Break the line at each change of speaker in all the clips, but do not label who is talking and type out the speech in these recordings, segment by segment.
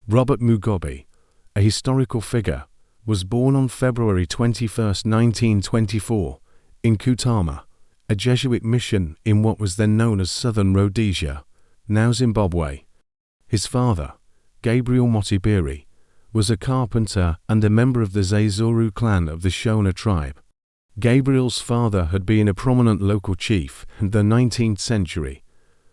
Robert Mugabe, a historical figure, was born on February 21, 1924, in Kutama, a Jesuit mission in what was then known as Southern Rhodesia, now Zimbabwe. His father, Gabriel Motibiri, was a carpenter and a member of the Zezuru clan of the Shona tribe. Gabriel's father had been a prominent local chief in the 19th century,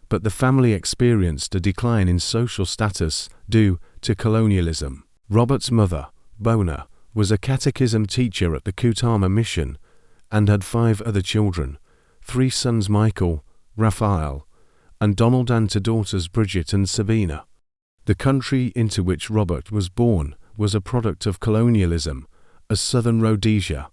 but the family experienced a decline in social status due to colonialism. Robert's mother, Bona, was a catechism teacher at the Kutama mission and had 5 other children, 3 sons Michael, Raphael, and Donald, and 2 daughters Bridget and Sabina. The country into which Robert was born was a product of colonialism, as Southern Rhodesia,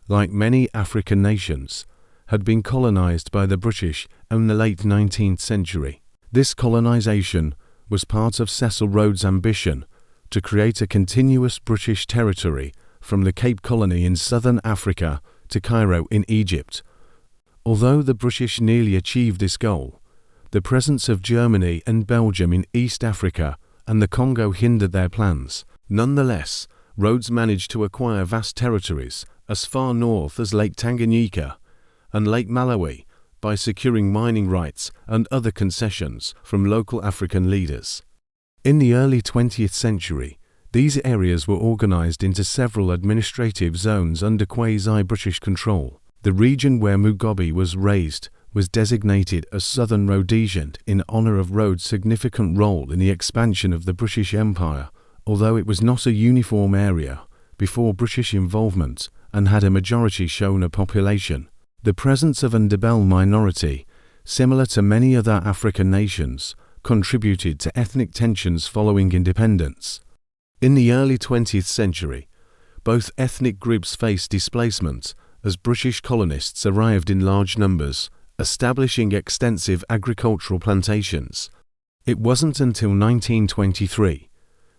like many African nations, had been colonized by the British in the late 19th century. This colonization was part of Cecil Rhodes' ambition to create a continuous British territory from the Cape Colony in southern Africa to Cairo in Egypt. Although the British nearly achieved this goal, the presence of Germany and Belgium in East Africa and the Congo hindered their plans. Nonetheless, Rhodes managed to acquire vast territories as far north as Lake Tanganyika and Lake Malawi by securing mining rights and other concessions from local African leaders. In the early 20th century, these areas were organized into several administrative zones under quasi-British control. The region where Mugabe was raised was designated as Southern Rhodesia in honor of Rhodes' significant role in the expansion of the British Empire, although it was not a uniform area before British involvement and had a majority Shona population. The presence of an Ndebele minority, similar to many other African nations, contributed to ethnic tensions following independence. In the early 20th century, both ethnic groups faced displacement as British colonists arrived in large numbers, establishing extensive agricultural plantations. It wasn't until 1923,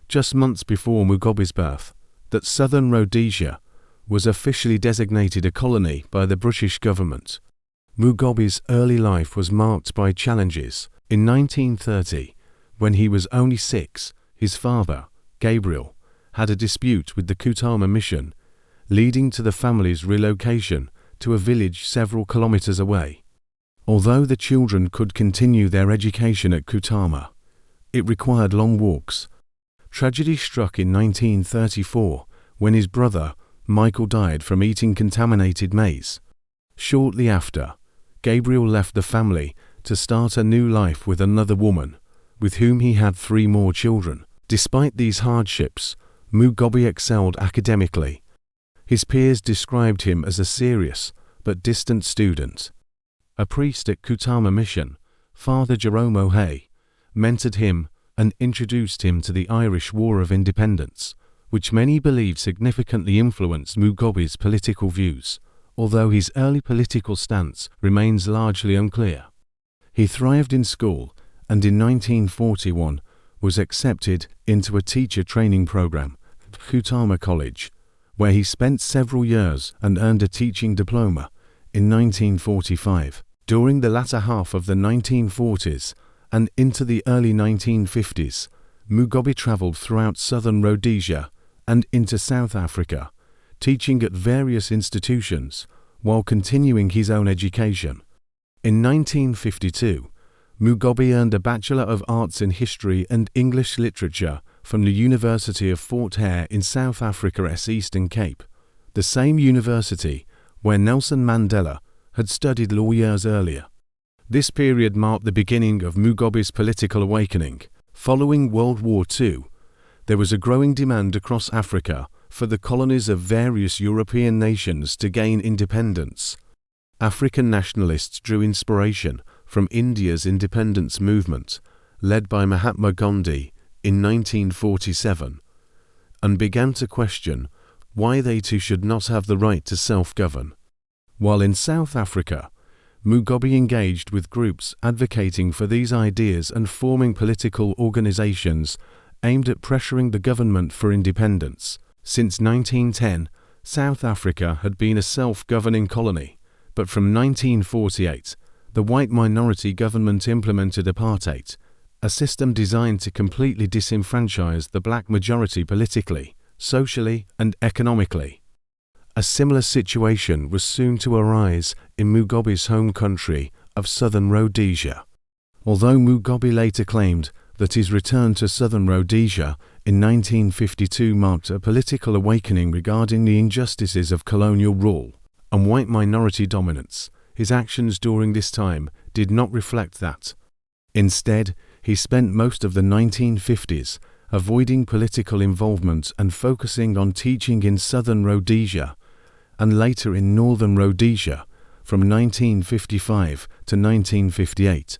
just months before Mugabe's birth, that Southern Rhodesia was officially designated a colony by the British government. Mugabe's early life was marked by challenges. In 1930, when he was only 6, his father, Gabriel, had a dispute with the Kutama mission, leading to the family's relocation to a village several kilometers away. Although the children could continue their education at Kutama, it required long walks. Tragedy struck in 1934 when his brother, Michael, died from eating contaminated maize. Shortly after, Gabriel left the family to start a new life with another woman, with whom he had 3 more children. Despite these hardships, Mugabe excelled academically. His peers described him as a serious but distant student. A priest at Kutama mission, Father Jerome O'Hay, mentored him and introduced him to the Irish War of Independence, which many believe significantly influenced Mugabe's political views, although his early political stance remains largely unclear. He thrived in school and in 1941 was accepted into a teacher training program at Kutama College, where he spent several years and earned a teaching diploma in 1945. During the latter half of the 1940s and into the early 1950s, Mugabe traveled throughout Southern Rhodesia and into South Africa, teaching at various institutions while continuing his own education. In 1952, Mugabe earned a Bachelor of Arts in History and English Literature from the University of Fort Hare in South Africa's Eastern Cape, the same university where Nelson Mandela had studied law years earlier. This period marked the beginning of Mugabe's political awakening. Following World War II, there was a growing demand across Africa for the colonies of various European nations to gain independence. African nationalists drew inspiration from India's independence movement, led by Mahatma Gandhi in 1947, and began to question why they too should not have the right to self-govern. While in South Africa, Mugabe engaged with groups advocating for these ideas and forming political organizations aimed at pressuring the government for independence. Since 1910, South Africa had been a self-governing colony, but from 1948, the white minority government implemented apartheid a system designed to completely disenfranchise the black majority politically, socially, and economically. A similar situation was soon to arise in Mugabe's home country of Southern Rhodesia. Although Mugabe later claimed that his return to Southern Rhodesia in 1952 marked a political awakening regarding the injustices of colonial rule and white minority dominance, his actions during this time did not reflect that. Instead, he spent most of the 1950s avoiding political involvement and focusing on teaching in Southern Rhodesia and later in Northern Rhodesia from 1955 to 1958.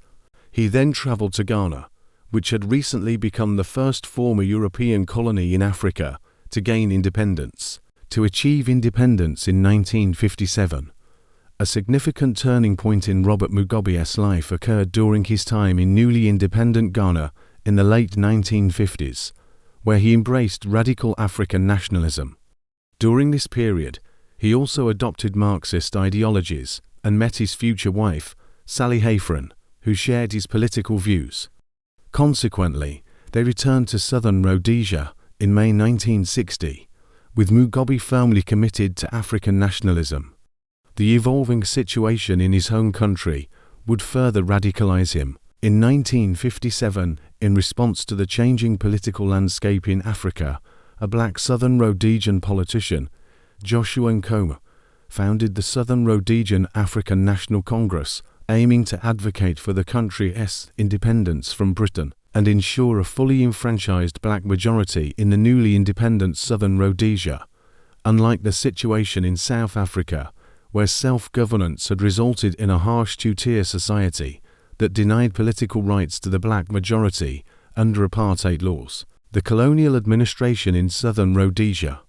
He then travelled to Ghana, which had recently become the first former European colony in Africa to gain independence, to achieve independence in 1957. A significant turning point in Robert Mugabe's life occurred during his time in newly independent Ghana in the late 1950s, where he embraced radical African nationalism. During this period, he also adopted Marxist ideologies and met his future wife, Sally Hayfron, who shared his political views. Consequently, they returned to Southern Rhodesia in May 1960, with Mugabe firmly committed to African nationalism. The evolving situation in his home country would further radicalize him. In 1957, in response to the changing political landscape in Africa, a black Southern Rhodesian politician, Joshua Nkomo, founded the Southern Rhodesian African National Congress, aiming to advocate for the country's independence from Britain and ensure a fully enfranchised black majority in the newly independent Southern Rhodesia. Unlike the situation in South Africa, where self-governance had resulted in a harsh two-tier society that denied political rights to the black majority under apartheid laws, the colonial administration in Southern Rhodesia,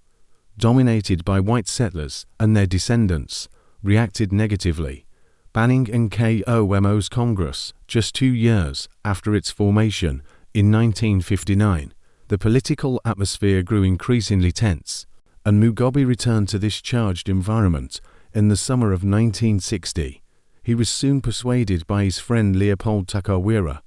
dominated by white settlers and their descendants, reacted negatively, banning Nkomo's Congress just 2 years after its formation in 1959. The political atmosphere grew increasingly tense, and Mugabe returned to this charged environment in the summer of 1960. He was soon persuaded by his friend Leopold Takawira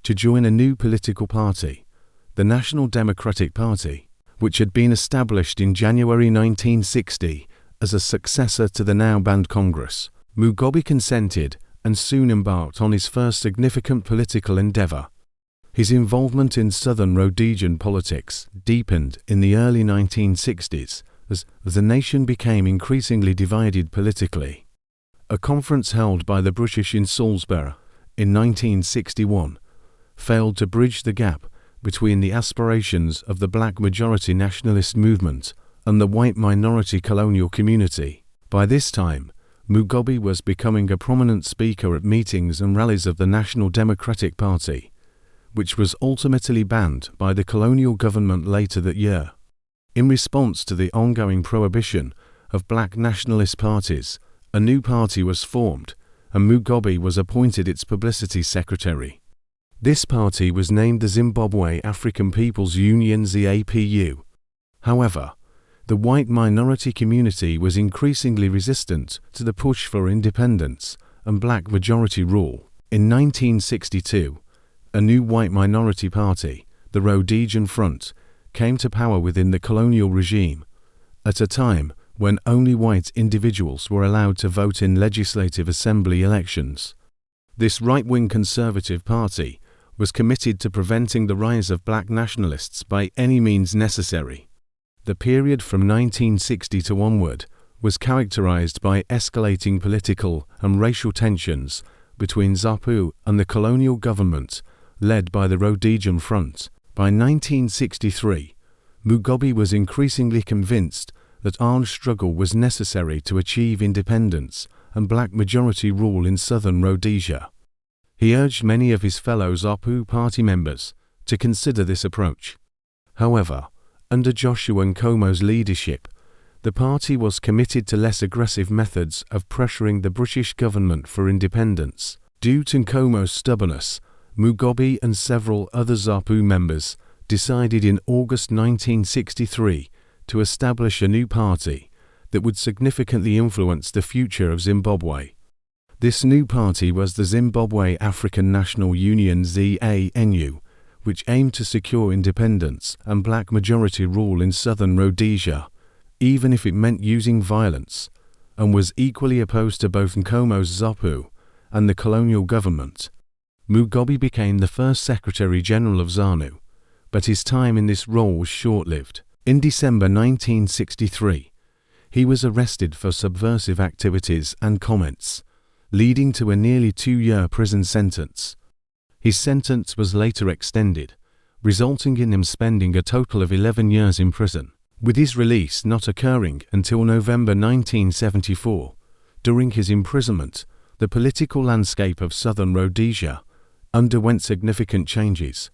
to join a new political party, the National Democratic Party, which had been established in January 1960 as a successor to the now banned Congress. Mugabe consented and soon embarked on his first significant political endeavor. His involvement in Southern Rhodesian politics deepened in the early 1960s as the nation became increasingly divided politically. A conference held by the British in Salisbury in 1961 failed to bridge the gap between the aspirations of the black majority nationalist movement and the white minority colonial community. By this time, Mugabe was becoming a prominent speaker at meetings and rallies of the National Democratic Party, which was ultimately banned by the colonial government later that year. In response to the ongoing prohibition of black nationalist parties, a new party was formed, and Mugabe was appointed its publicity secretary. This party was named the Zimbabwe African People's Union (ZAPU). However, the white minority community was increasingly resistant to the push for independence and black majority rule. In 1962, a new white minority party, the Rhodesian Front, came to power within the colonial regime, at a time when only white individuals were allowed to vote in legislative assembly elections. This right-wing conservative party was committed to preventing the rise of black nationalists by any means necessary. The period from 1960 to onward was characterized by escalating political and racial tensions between ZANU and the colonial government, led by the Rhodesian Front. By 1963, Mugabe was increasingly convinced that armed struggle was necessary to achieve independence and black majority rule in Southern Rhodesia. He urged many of his fellow ZANU party members to consider this approach. However, under Joshua Nkomo's leadership, the party was committed to less aggressive methods of pressuring the British government for independence. Due to Nkomo's stubbornness, Mugabe and several other ZANU members decided in August 1963 to establish a new party that would significantly influence the future of Zimbabwe. This new party was the Zimbabwe African National Union ZANU, which aimed to secure independence and black majority rule in Southern Rhodesia, even if it meant using violence, and was equally opposed to both Nkomo's ZANU and the colonial government. Mugabe became the first Secretary General of ZANU, but his time in this role was short-lived. In December 1963, he was arrested for subversive activities and comments, leading to a nearly 2-year prison sentence. His sentence was later extended, resulting in him spending a total of 11 years in prison, with his release not occurring until November 1974. During his imprisonment, the political landscape of Southern Rhodesia underwent significant changes.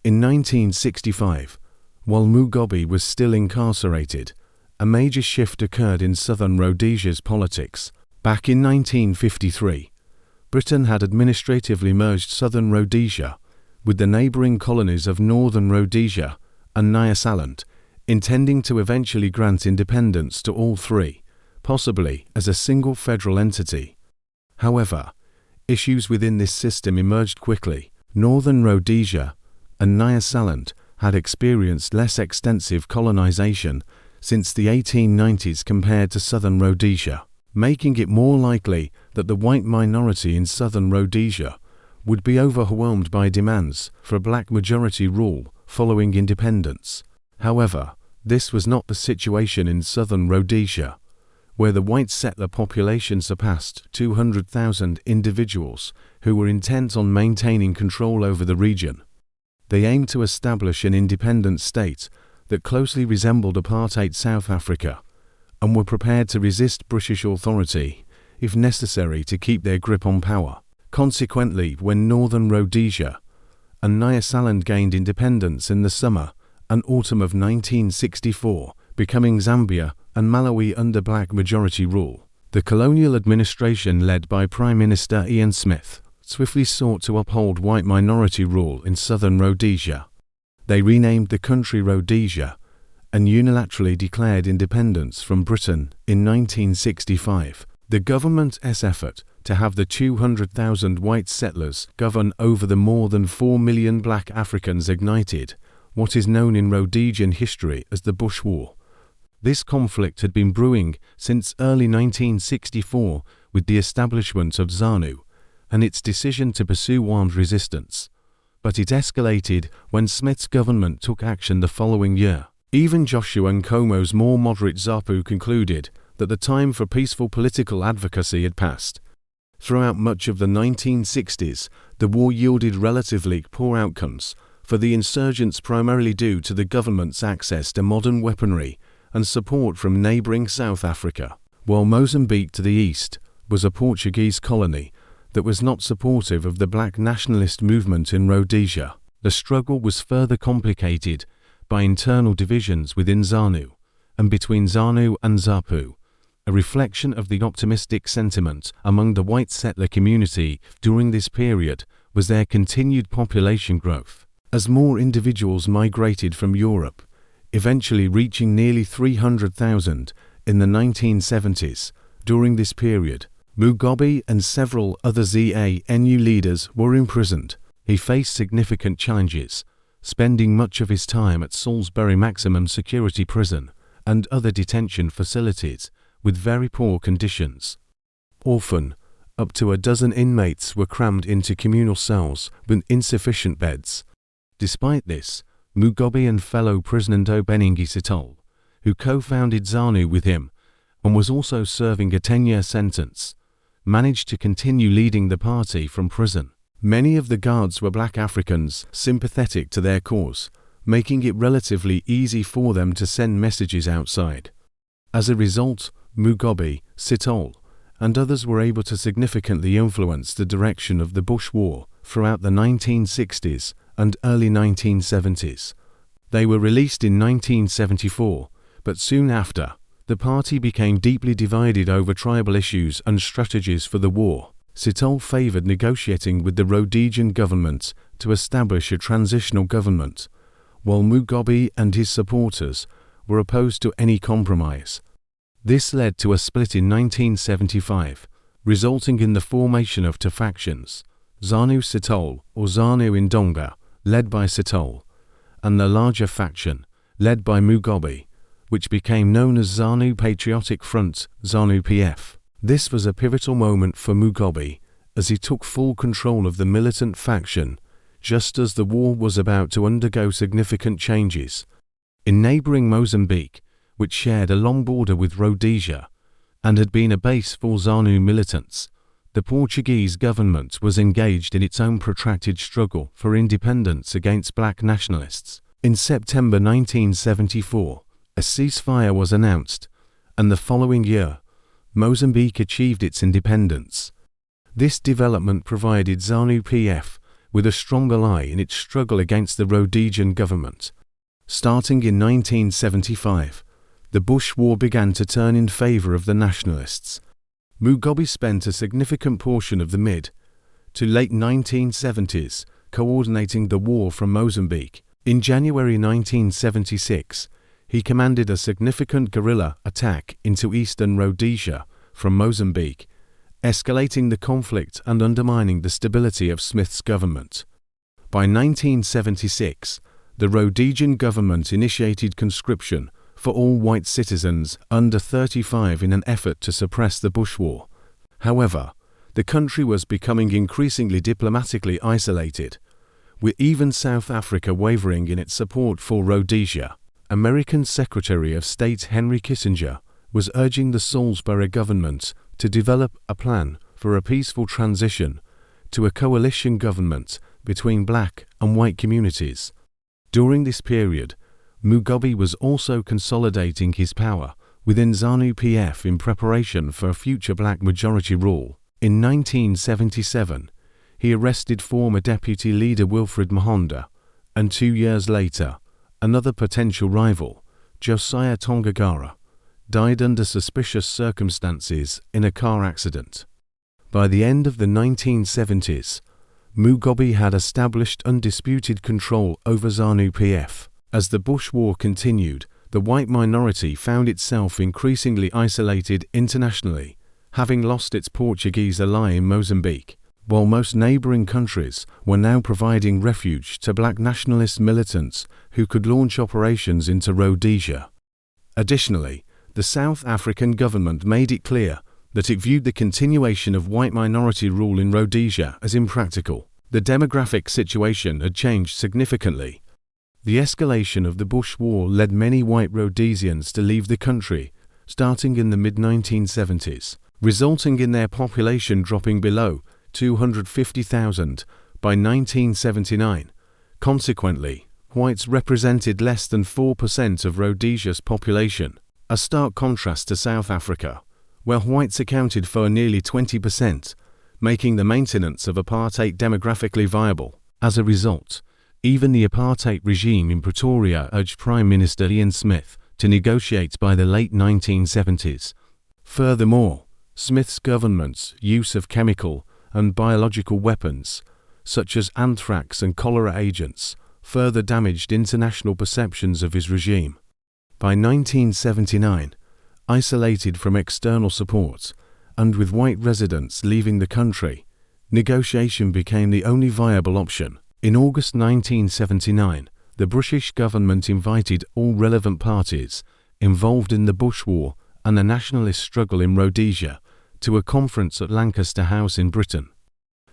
In 1965, while Mugabe was still incarcerated, a major shift occurred in Southern Rhodesia's politics. Back in 1953, Britain had administratively merged Southern Rhodesia with the neighbouring colonies of Northern Rhodesia and Nyasaland, intending to eventually grant independence to all three, possibly as a single federal entity. However, issues within this system emerged quickly. Northern Rhodesia and Nyasaland had experienced less extensive colonization since the 1890s compared to Southern Rhodesia, making it more likely that the white minority in Southern Rhodesia would be overwhelmed by demands for a black majority rule following independence. However, this was not the situation in Southern Rhodesia, where the white settler population surpassed 200,000 individuals who were intent on maintaining control over the region. They aimed to establish an independent state that closely resembled apartheid South Africa, and were prepared to resist British authority, if necessary, to keep their grip on power. Consequently, when Northern Rhodesia and Nyasaland gained independence in the summer and autumn of 1964, becoming Zambia and Malawi under black majority rule, the colonial administration led by Prime Minister Ian Smith swiftly sought to uphold white minority rule in Southern Rhodesia. They renamed the country Rhodesia and unilaterally declared independence from Britain in 1965. The government's effort to have the 200,000 white settlers govern over the more than 4 million black Africans ignited what is known in Rhodesian history as the Bush War. This conflict had been brewing since early 1964 with the establishment of ZANU and its decision to pursue armed resistance, but it escalated when Smith's government took action the following year. Even Joshua Nkomo's more moderate ZANU concluded that the time for peaceful political advocacy had passed. Throughout much of the 1960s, the war yielded relatively poor outcomes for the insurgents, primarily due to the government's access to modern weaponry and support from neighbouring South Africa, while Mozambique to the east was a Portuguese colony that was not supportive of the black nationalist movement in Rhodesia. The struggle was further complicated by internal divisions within ZANU and between ZANU and ZAPU, a reflection of the optimistic sentiment among the white settler community during this period was their continued population growth, as more individuals migrated from Europe, eventually reaching nearly 300,000 in the 1970s. During this period, Mugabe and several other ZANU leaders were imprisoned. He faced significant challenges, spending much of his time at Salisbury Maximum Security Prison and other detention facilities with very poor conditions. Often, up to a dozen inmates were crammed into communal cells with insufficient beds. Despite this, Mugabe and fellow prisoner Beningisi Sitole, who co-founded ZANU with him and was also serving a 10-year sentence, managed to continue leading the party from prison. Many of the guards were black Africans sympathetic to their cause, making it relatively easy for them to send messages outside. As a result, Mugabe, Sitole, and others were able to significantly influence the direction of the Bush War throughout the 1960s and early 1970s. They were released in 1974, but soon after, the party became deeply divided over tribal issues and strategies for the war. Sitole favoured negotiating with the Rhodesian government to establish a transitional government, while Mugabe and his supporters were opposed to any compromise. This led to a split in 1975, resulting in the formation of two factions, ZANU-Sitole or ZANU-Indonga, led by Sitole, and the larger faction, led by Mugabe, which became known as ZANU Patriotic Front, ZANU-PF. This was a pivotal moment for Mugabe, as he took full control of the militant faction, just as the war was about to undergo significant changes. In neighboring Mozambique, which shared a long border with Rhodesia, and had been a base for ZANU militants, the Portuguese government was engaged in its own protracted struggle for independence against black nationalists. In September 1974, a ceasefire was announced, and the following year, Mozambique achieved its independence. This development provided ZANU-PF with a strong ally in its struggle against the Rhodesian government. Starting in 1975, the Bush War began to turn in favor of the nationalists. Mugabe spent a significant portion of the mid to late 1970s coordinating the war from Mozambique. In January 1976, he commanded a significant guerrilla attack into eastern Rhodesia from Mozambique, escalating the conflict and undermining the stability of Smith's government. By 1976, the Rhodesian government initiated conscription for all white citizens under 35 in an effort to suppress the Bush War. However, the country was becoming increasingly diplomatically isolated, with even South Africa wavering in its support for Rhodesia. American Secretary of State Henry Kissinger was urging the Salisbury government to develop a plan for a peaceful transition to a coalition government between black and white communities. During this period, Mugabe was also consolidating his power within ZANU-PF in preparation for future black majority rule. In 1977, he arrested former deputy leader Wilfred Mahonda, and 2 years later, another potential rival, Josiah Tongagara, died under suspicious circumstances in a car accident. By the end of the 1970s, Mugabe had established undisputed control over ZANU-PF. As the Bush War continued, the white minority found itself increasingly isolated internationally, having lost its Portuguese ally in Mozambique, while most neighboring countries were now providing refuge to black nationalist militants who could launch operations into Rhodesia. Additionally, the South African government made it clear that it viewed the continuation of white minority rule in Rhodesia as impractical. The demographic situation had changed significantly. The escalation of the Bush War led many white Rhodesians to leave the country, starting in the mid-1970s, resulting in their population dropping below 250,000 by 1979. Consequently, whites represented less than 4% of Rhodesia's population, a stark contrast to South Africa, where whites accounted for nearly 20%, making the maintenance of apartheid demographically viable. As a result, even the apartheid regime in Pretoria urged Prime Minister Ian Smith to negotiate by the late 1970s. Furthermore, Smith's government's use of chemical and biological weapons, such as anthrax and cholera agents, further damaged international perceptions of his regime. By 1979, isolated from external support, and with white residents leaving the country, negotiation became the only viable option. In August 1979, the British government invited all relevant parties involved in the Bush War and the nationalist struggle in Rhodesia to a conference at Lancaster House in Britain.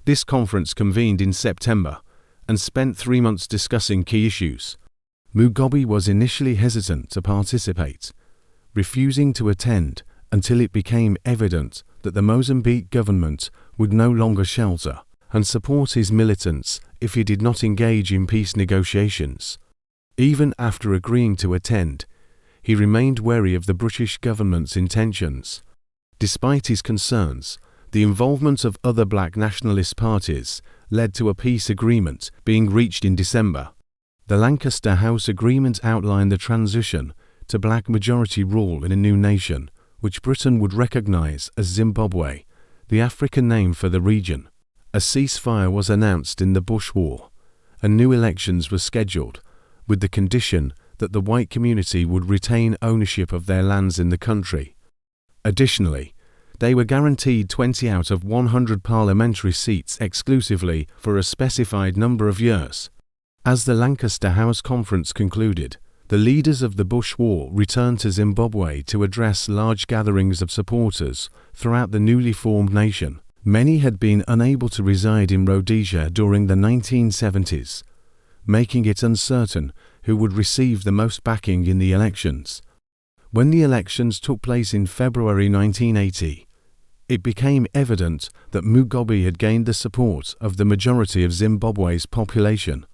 This conference convened in September and spent 3 months discussing key issues. Mugabe was initially hesitant to participate, refusing to attend until it became evident that the Mozambique government would no longer shelter and support his militants if he did not engage in peace negotiations. Even after agreeing to attend, he remained wary of the British government's intentions. Despite his concerns, the involvement of other black nationalist parties led to a peace agreement being reached in December. The Lancaster House Agreement outlined the transition to black majority rule in a new nation, which Britain would recognize as Zimbabwe, the African name for the region. A ceasefire was announced in the Bush War, and new elections were scheduled, with the condition that the white community would retain ownership of their lands in the country. Additionally, They were guaranteed 20 out of 100 parliamentary seats exclusively for a specified number of years. As the Lancaster House Conference concluded, the leaders of the Bush War returned to Zimbabwe to address large gatherings of supporters throughout the newly formed nation. Many had been unable to reside in Rhodesia during the 1970s, making it uncertain who would receive the most backing in the elections. When the elections took place in February 1980, it became evident that Mugabe had gained the support of the majority of Zimbabwe's population.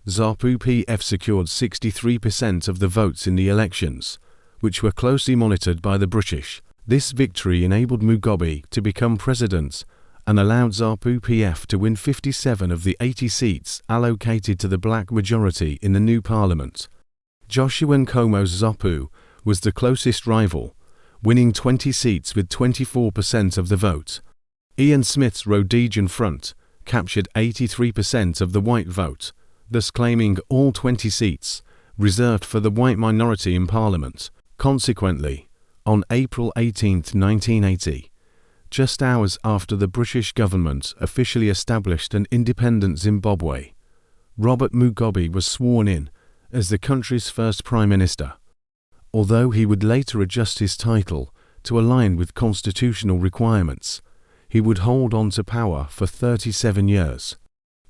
ZANU-PF secured 63% of the votes in the elections, which were closely monitored by the British. This victory enabled Mugabe to become president and allowed ZANU-PF to win 57 of the 80 seats allocated to the black majority in the new parliament. Joshua Nkomo's ZANU was the closest rival, winning 20 seats with 24% of the vote. Ian Smith's Rhodesian Front captured 83% of the white vote, thus claiming all 20 seats reserved for the white minority in Parliament. Consequently, on April 18, 1980, just hours after the British government officially established an independent Zimbabwe, Robert Mugabe was sworn in as the country's first Prime Minister, although he would later adjust his title to align with constitutional requirements. He would hold on to power for 37 years.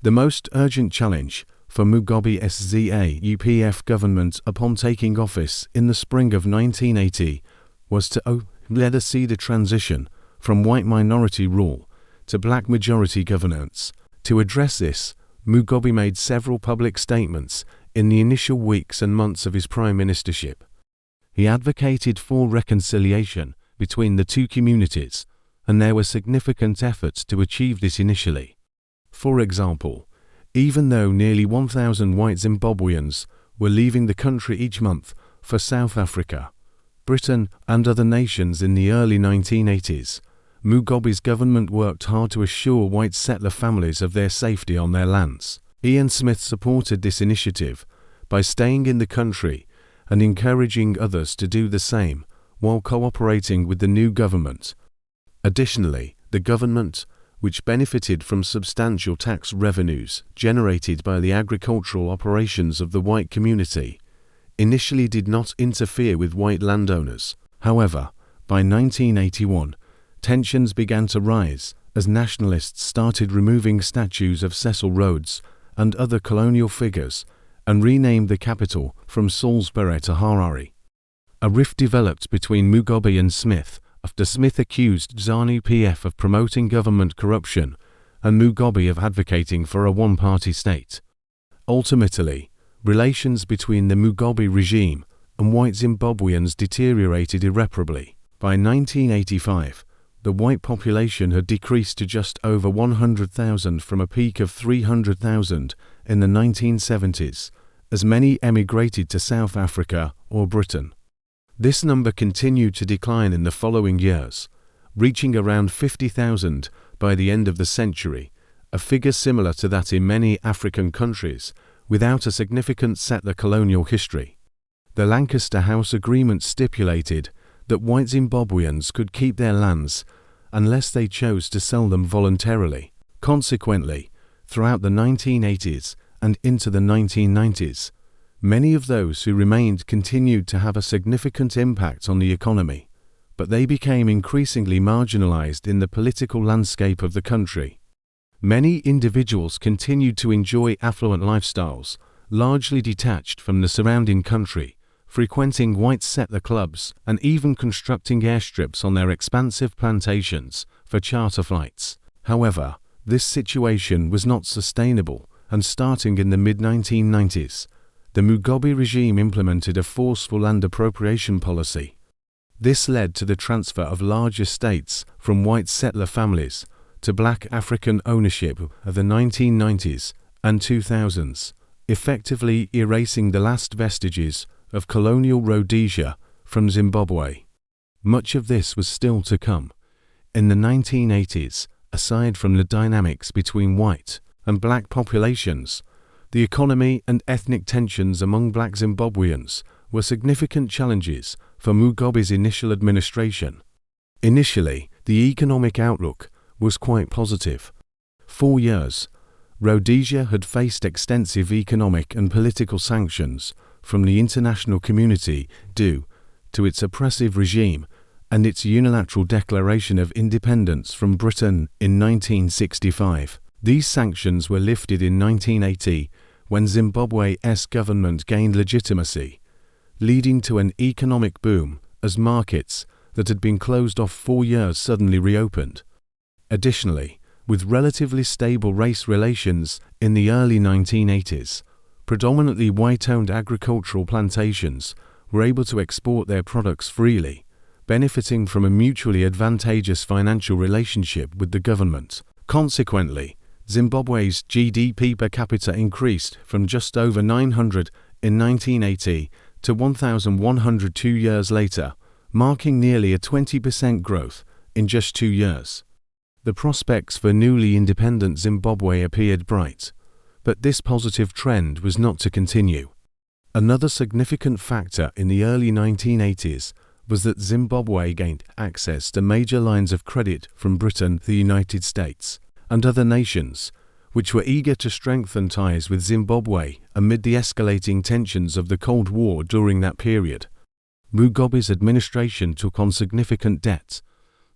The most urgent challenge for Mugabe's ZANU-PF government upon taking office in the spring of 1980 was to let us see the transition from white minority rule to black majority governance. To address this, Mugabe made several public statements in the initial weeks and months of his prime ministership. He advocated for reconciliation between the two communities, and there were significant efforts to achieve this initially. For example, even though nearly 1,000 white Zimbabweans were leaving the country each month for South Africa, Britain, and other nations in the early 1980s, Mugabe's government worked hard to assure white settler families of their safety on their lands. Ian Smith supported this initiative by staying in the country and encouraging others to do the same while cooperating with the new government. Additionally, the government, which benefited from substantial tax revenues generated by the agricultural operations of the white community, initially did not interfere with white landowners. However, by 1981, tensions began to rise as nationalists started removing statues of Cecil Rhodes and other colonial figures and renamed the capital from Salisbury to Harare. A rift developed between Mugabe and Smith after Smith accused ZANU-PF of promoting government corruption and Mugabe of advocating for a one-party state. Ultimately, relations between the Mugabe regime and white Zimbabweans deteriorated irreparably. By 1985, the white population had decreased to just over 100,000 from a peak of 300,000 in the 1970s, as many emigrated to South Africa or Britain. This number continued to decline in the following years, reaching around 50,000 by the end of the century, a figure similar to that in many African countries without a significant settler colonial history. The Lancaster House Agreement stipulated that white Zimbabweans could keep their lands unless they chose to sell them voluntarily. Consequently, throughout the 1980s and into the 1990s, many of those who remained continued to have a significant impact on the economy, but they became increasingly marginalized in the political landscape of the country. Many individuals continued to enjoy affluent lifestyles, largely detached from the surrounding country, frequenting white settler clubs and even constructing airstrips on their expansive plantations for charter flights. However, this situation was not sustainable, and starting in the mid-1990s, the Mugabe regime implemented a forceful land appropriation policy. This led to the transfer of large estates from white settler families to black African ownership of the 1990s and 2000s, effectively erasing the last vestiges of colonial Rhodesia from Zimbabwe. Much of this was still to come. In the 1980s, aside from the dynamics between white and black populations, the economy and ethnic tensions among black Zimbabweans were significant challenges for Mugabe's initial administration. Initially, The economic outlook was quite positive. 4 years, Rhodesia had faced extensive economic and political sanctions from the international community due to its oppressive regime and its unilateral declaration of independence from Britain in 1965. These sanctions were lifted in 1980 when Zimbabwe's government gained legitimacy, leading to an economic boom as markets that had been closed off 4 years suddenly reopened. Additionally, with relatively stable race relations in the early 1980s, predominantly white-owned agricultural plantations were able to export their products freely, benefiting from a mutually advantageous financial relationship with the government. Consequently, Zimbabwe's GDP per capita increased from just over 900 in 1980 to 1,100 2 years later, marking nearly a 20% growth in just 2 years. The prospects for newly independent Zimbabwe appeared bright, but this positive trend was not to continue. Another significant factor in the early 1980s was that Zimbabwe gained access to major lines of credit from Britain, the United States, and other nations, which were eager to strengthen ties with Zimbabwe amid the escalating tensions of the Cold War during that period. Mugabe's administration took on significant debt,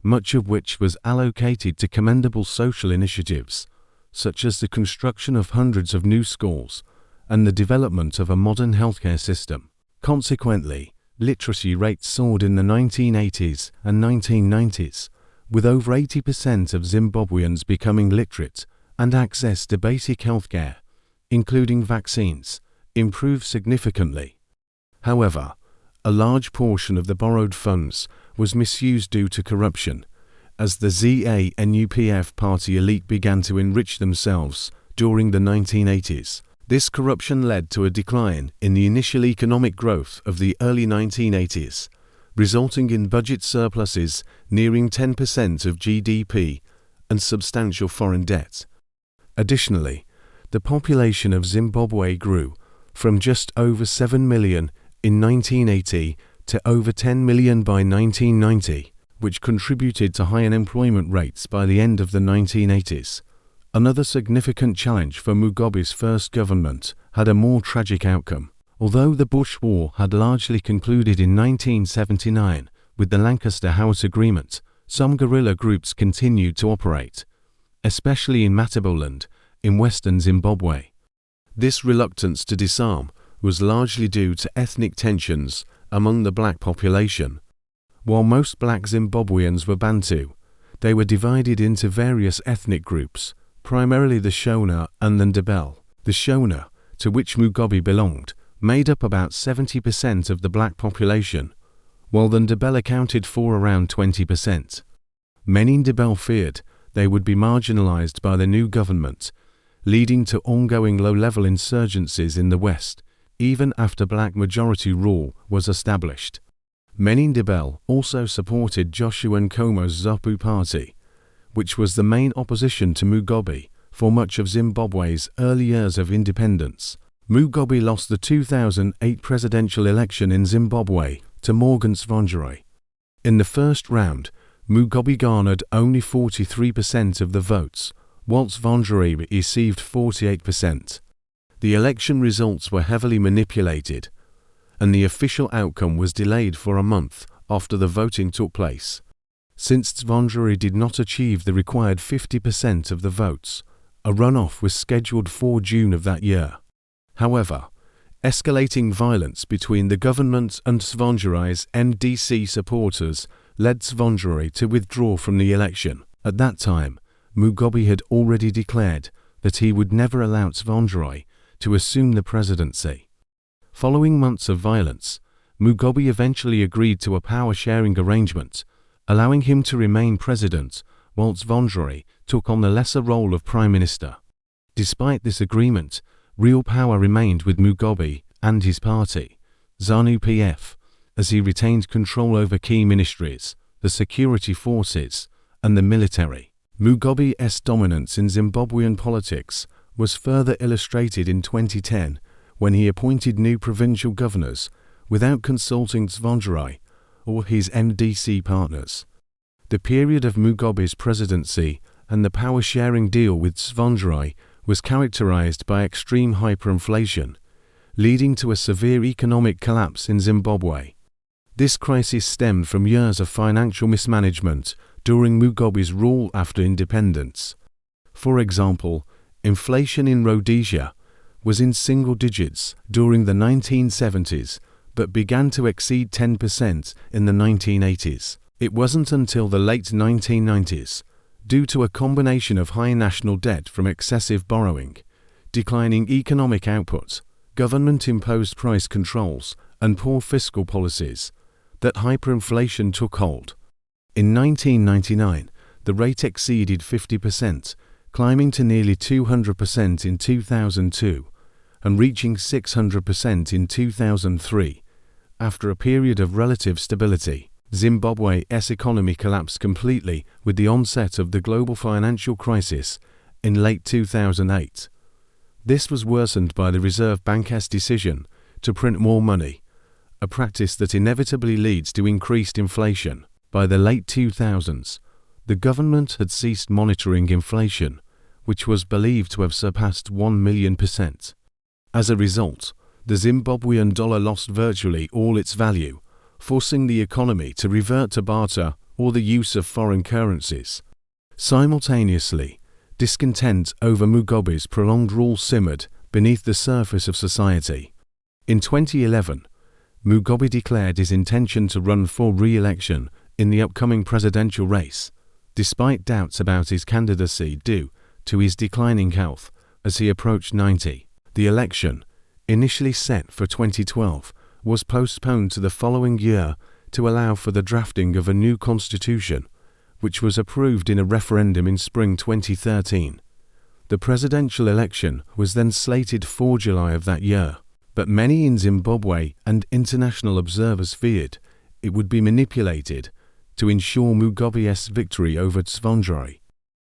much of which was allocated to commendable social initiatives, such as the construction of hundreds of new schools and the development of a modern healthcare system. Consequently, literacy rates soared in the 1980s and 1990s, with over 80% of Zimbabweans becoming literate, and access to basic healthcare, including vaccines, improved significantly. However, a large portion of the borrowed funds was misused due to corruption, as the ZANU-PF party elite began to enrich themselves during the 1980s. This corruption led to a decline in the initial economic growth of the early 1980s, resulting in budget surpluses nearing 10% of GDP and substantial foreign debt. Additionally, the population of Zimbabwe grew from just over 7 million in 1980 to over 10 million by 1990, which contributed to high unemployment rates by the end of the 1980s. Another significant challenge for Mugabe's first government had a more tragic outcome. Although the Bush War had largely concluded in 1979 with the Lancaster House Agreement, some guerrilla groups continued to operate, especially in Mataboland, in western Zimbabwe. This reluctance to disarm was largely due to ethnic tensions among the black population. While most black Zimbabweans were Bantu, they were divided into various ethnic groups, primarily the Shona and the Ndebele. The Shona, to which Mugabe belonged, made up about 70% of the black population, while the Ndebele accounted for around 20%. Many Ndebele feared they would be marginalized by the new government, leading to ongoing low-level insurgencies in the West, even after black majority rule was established. Many Ndebele also supported Joshua Nkomo's ZANU party, which was the main opposition to Mugabe for much of Zimbabwe's early years of independence. Mugabe lost the 2008 presidential election in Zimbabwe to Morgan Tsvangirai. In the first round, Mugabe garnered only 43% of the votes, whilst Tsvangirai received 48%. The election results were heavily manipulated, and the official outcome was delayed for a month after the voting took place. Since Tsvangirai did not achieve the required 50% of the votes, a runoff was scheduled for June of that year. However, escalating violence between the government and Tsvangirai's MDC supporters led Tsvangirai to withdraw from the election. At that time, Mugabe had already declared that he would never allow Tsvangirai to assume the presidency. Following months of violence, Mugabe eventually agreed to a power-sharing arrangement, allowing him to remain president, while Tsvangirai took on the lesser role of prime minister. Despite this agreement, real power remained with Mugabe and his party, ZANU-PF, as he retained control over key ministries, the security forces, and the military. Mugabe's dominance in Zimbabwean politics was further illustrated in 2010 when he appointed new provincial governors without consulting Tsvangirai or his MDC partners. The period of Mugabe's presidency and the power-sharing deal with Tsvangirai was characterized by extreme hyperinflation, leading to a severe economic collapse in Zimbabwe. This crisis stemmed from years of financial mismanagement during Mugabe's rule after independence. For example, inflation in Rhodesia was in single digits during the 1970s, but began to exceed 10% in the 1980s. It wasn't until the late 1990s, due to a combination of high national debt from excessive borrowing, declining economic output, government-imposed price controls, and poor fiscal policies, that hyperinflation took hold. In 1999, the rate exceeded 50%, climbing to nearly 200% in 2002, and reaching 600% in 2003. After a period of relative stability, Zimbabwe's economy collapsed completely with the onset of the global financial crisis in late 2008. This was worsened by the Reserve Bank's decision to print more money, a practice that inevitably leads to increased inflation. By the late 2000s, the government had ceased monitoring inflation, which was believed to have surpassed 1,000,000%. As a result, the Zimbabwean dollar lost virtually all its value, forcing the economy to revert to barter or the use of foreign currencies. Simultaneously, discontent over Mugabe's prolonged rule simmered beneath the surface of society. In 2011, Mugabe declared his intention to run for re-election in the upcoming presidential race, despite doubts about his candidacy due to his declining health as he approached 90. The election, initially set for 2012, was postponed to the following year to allow for the drafting of a new constitution, which was approved in a referendum in spring 2013. The presidential election was then slated for July of that year, but many in Zimbabwe and international observers feared it would be manipulated to ensure Mugabe's victory over Tsvangirai.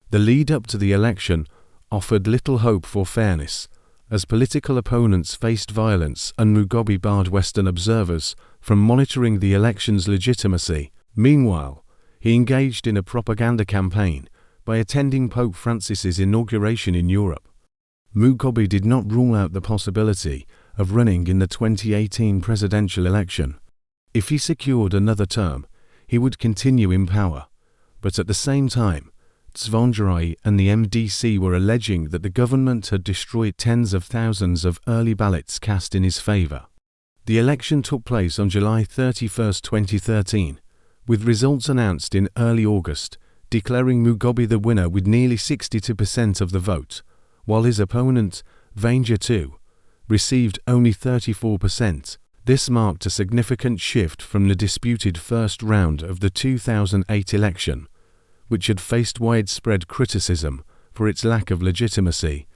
The lead-up to the election offered little hope for fairness, as political opponents faced violence and Mugabe barred Western observers from monitoring the election's legitimacy. Meanwhile, he engaged in a propaganda campaign by attending Pope Francis's inauguration in Europe. Mugabe did not rule out the possibility of running in the 2018 presidential election. If he secured another term, he would continue in power, but at the same time, Tsvangirai and the MDC were alleging that the government had destroyed tens of thousands of early ballots cast in his favor. The election took place on July 31, 2013, with results announced in early August, declaring Mugabe the winner with nearly 62% of the vote, while his opponent, Vanga received only 34%. This marked a significant shift from the disputed first round of the 2008 election, which had faced widespread criticism for its lack of legitimacy.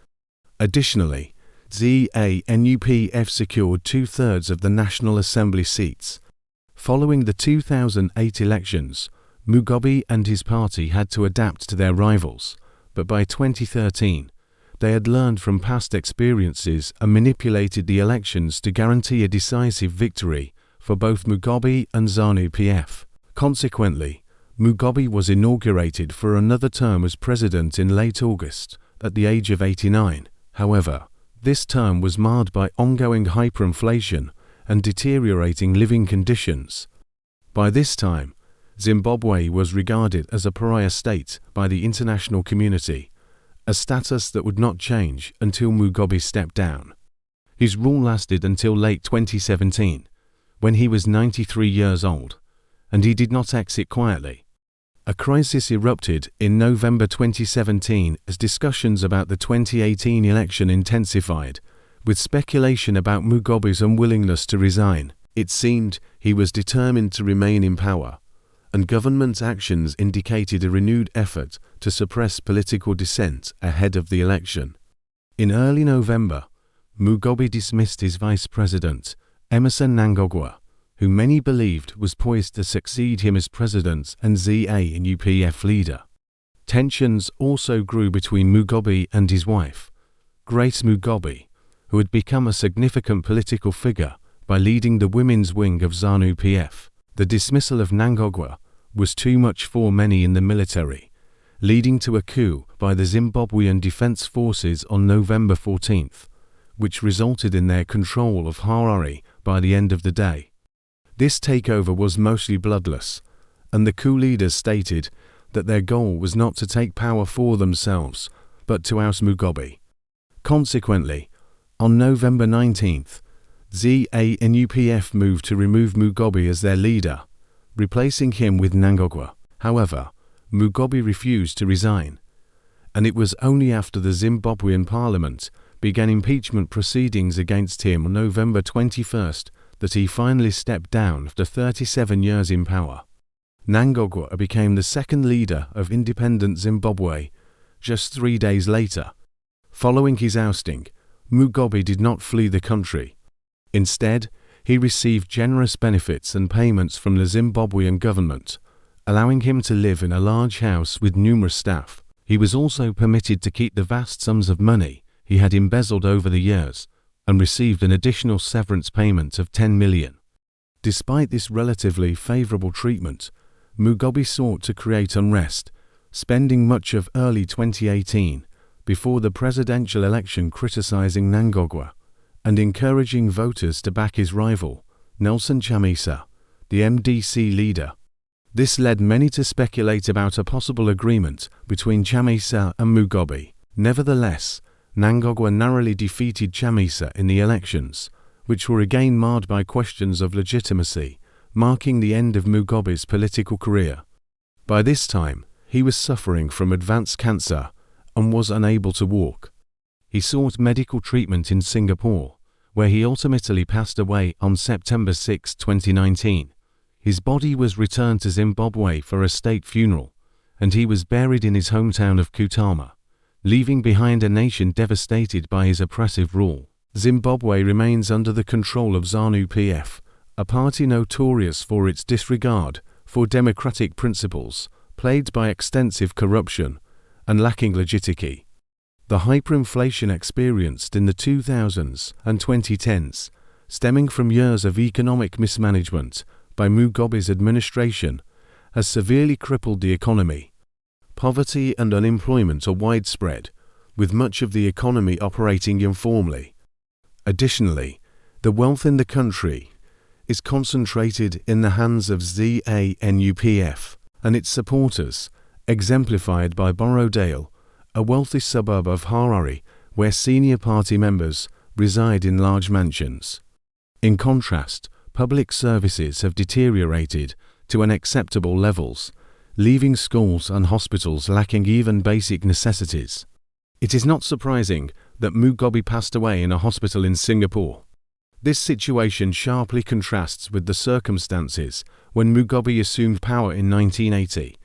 Additionally, ZANU-PF secured two-thirds of the National Assembly seats. Following the 2008 elections, Mugabe and his party had to adapt to their rivals, but by 2013, they had learned from past experiences and manipulated the elections to guarantee a decisive victory for both Mugabe and ZANU-PF. Consequently, Mugabe was inaugurated for another term as president in late August, at the age of 89. However, this term was marred by ongoing hyperinflation and deteriorating living conditions. By this time, Zimbabwe was regarded as a pariah state by the international community, a status that would not change until Mugabe stepped down. His rule lasted until late 2017, when he was 93 years old, and he did not exit quietly. A crisis erupted in November 2017 as discussions about the 2018 election intensified, with speculation about Mugabe's unwillingness to resign. It seemed he was determined to remain in power, and government actions indicated a renewed effort to suppress political dissent ahead of the election. In early November, Mugabe dismissed his vice president, Emmerson Mnangagwa, who many believed was poised to succeed him as president and ZANU-PF leader. Tensions also grew between Mugabe and his wife, Grace Mugabe, who had become a significant political figure by leading the women's wing of ZANU-PF. The dismissal of Mnangagwa was too much for many in the military, leading to a coup by the Zimbabwean Defense Forces on November 14, which resulted in their control of Harare by the end of the day. This takeover was mostly bloodless, and the coup leaders stated that their goal was not to take power for themselves, but to oust Mugabe. Consequently, on November 19, ZANU-PF moved to remove Mugabe as their leader, replacing him with Mnangagwa. However, Mugabe refused to resign, and it was only after the Zimbabwean parliament began impeachment proceedings against him on November 21 that he finally stepped down after 37 years in power. Mnangagwa became the second leader of independent Zimbabwe just 3 days later. Following his ousting, Mugabe did not flee the country. Instead, he received generous benefits and payments from the Zimbabwean government, allowing him to live in a large house with numerous staff. He was also permitted to keep the vast sums of money he had embezzled over the years, and received an additional severance payment of 10 million. Despite this relatively favorable treatment, Mugabe sought to create unrest, spending much of early 2018 before the presidential election criticizing Mnangagwa and encouraging voters to back his rival, Nelson Chamisa, the MDC leader. This led many to speculate about a possible agreement between Chamisa and Mugabe. Nevertheless, Mnangagwa narrowly defeated Chamisa in the elections, which were again marred by questions of legitimacy, marking the end of Mugabe's political career. By this time, he was suffering from advanced cancer and was unable to walk. He sought medical treatment in Singapore, where he ultimately passed away on September 6, 2019. His body was returned to Zimbabwe for a state funeral, and he was buried in his hometown of Gukurahundi, leaving behind a nation devastated by his oppressive rule. Zimbabwe remains under the control of ZANU-PF, a party notorious for its disregard for democratic principles, plagued by extensive corruption and lacking legitimacy. The hyperinflation experienced in the 2000s and 2010s, stemming from years of economic mismanagement by Mugabe's administration, has severely crippled the economy. Poverty and unemployment are widespread, with much of the economy operating informally. Additionally, the wealth in the country is concentrated in the hands of ZANU-PF and its supporters, exemplified by Borrowdale, a wealthy suburb of Harare where senior party members reside in large mansions. In contrast, public services have deteriorated to unacceptable levels, leaving schools and hospitals lacking even basic necessities. It is not surprising that Mugabe passed away in a hospital in Singapore. This situation sharply contrasts with the circumstances when Mugabe assumed power in 1980,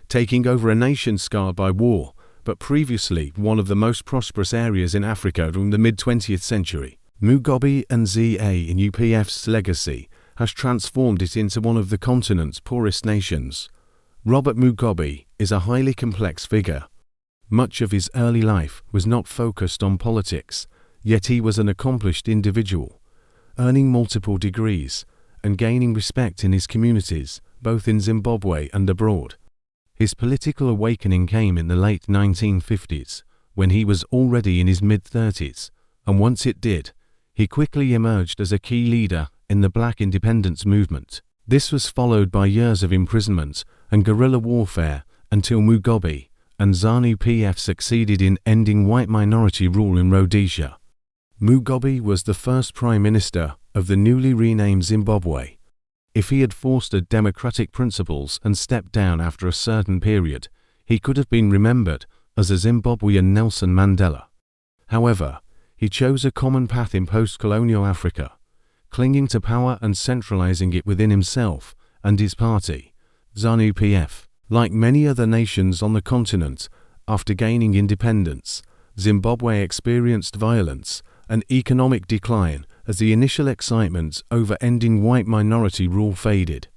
taking over a nation scarred by war, but previously one of the most prosperous areas in Africa during the mid-20th century. Mugabe and ZANU-PF's legacy has transformed it into one of the continent's poorest nations. Robert Mugabe is a highly complex figure. Much of his early life was not focused on politics, yet he was an accomplished individual, earning multiple degrees and gaining respect in his communities, both in Zimbabwe and abroad. His political awakening came in the late 1950s, when he was already in his mid-30s, and once it did, he quickly emerged as a key leader in the Black independence movement. This was followed by years of imprisonment and guerrilla warfare until Mugabe and ZANU-PF succeeded in ending white minority rule in Rhodesia. Mugabe was the first prime minister of the newly renamed Zimbabwe. If he had fostered democratic principles and stepped down after a certain period, he could have been remembered as a Zimbabwean Nelson Mandela. However, he chose a common path in post-colonial Africa, clinging to power and centralizing it within himself and his party, ZANU-PF. Like many other nations on the continent, after gaining independence, Zimbabwe experienced violence and economic decline as the initial excitement over ending white minority rule faded.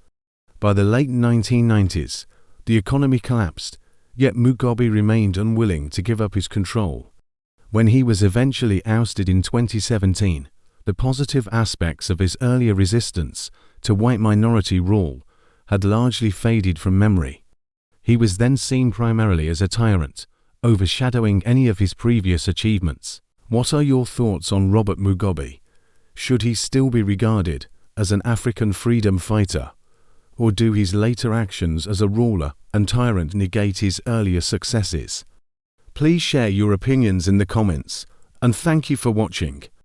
By the late 1990s, the economy collapsed, yet Mugabe remained unwilling to give up his control. When he was eventually ousted in 2017, the positive aspects of his earlier resistance to white minority rule had largely faded from memory. He was then seen primarily as a tyrant, overshadowing any of his previous achievements. What are your thoughts on Robert Mugabe? Should he still be regarded as an African freedom fighter, or do his later actions as a ruler and tyrant negate his earlier successes? Please share your opinions in the comments, and thank you for watching.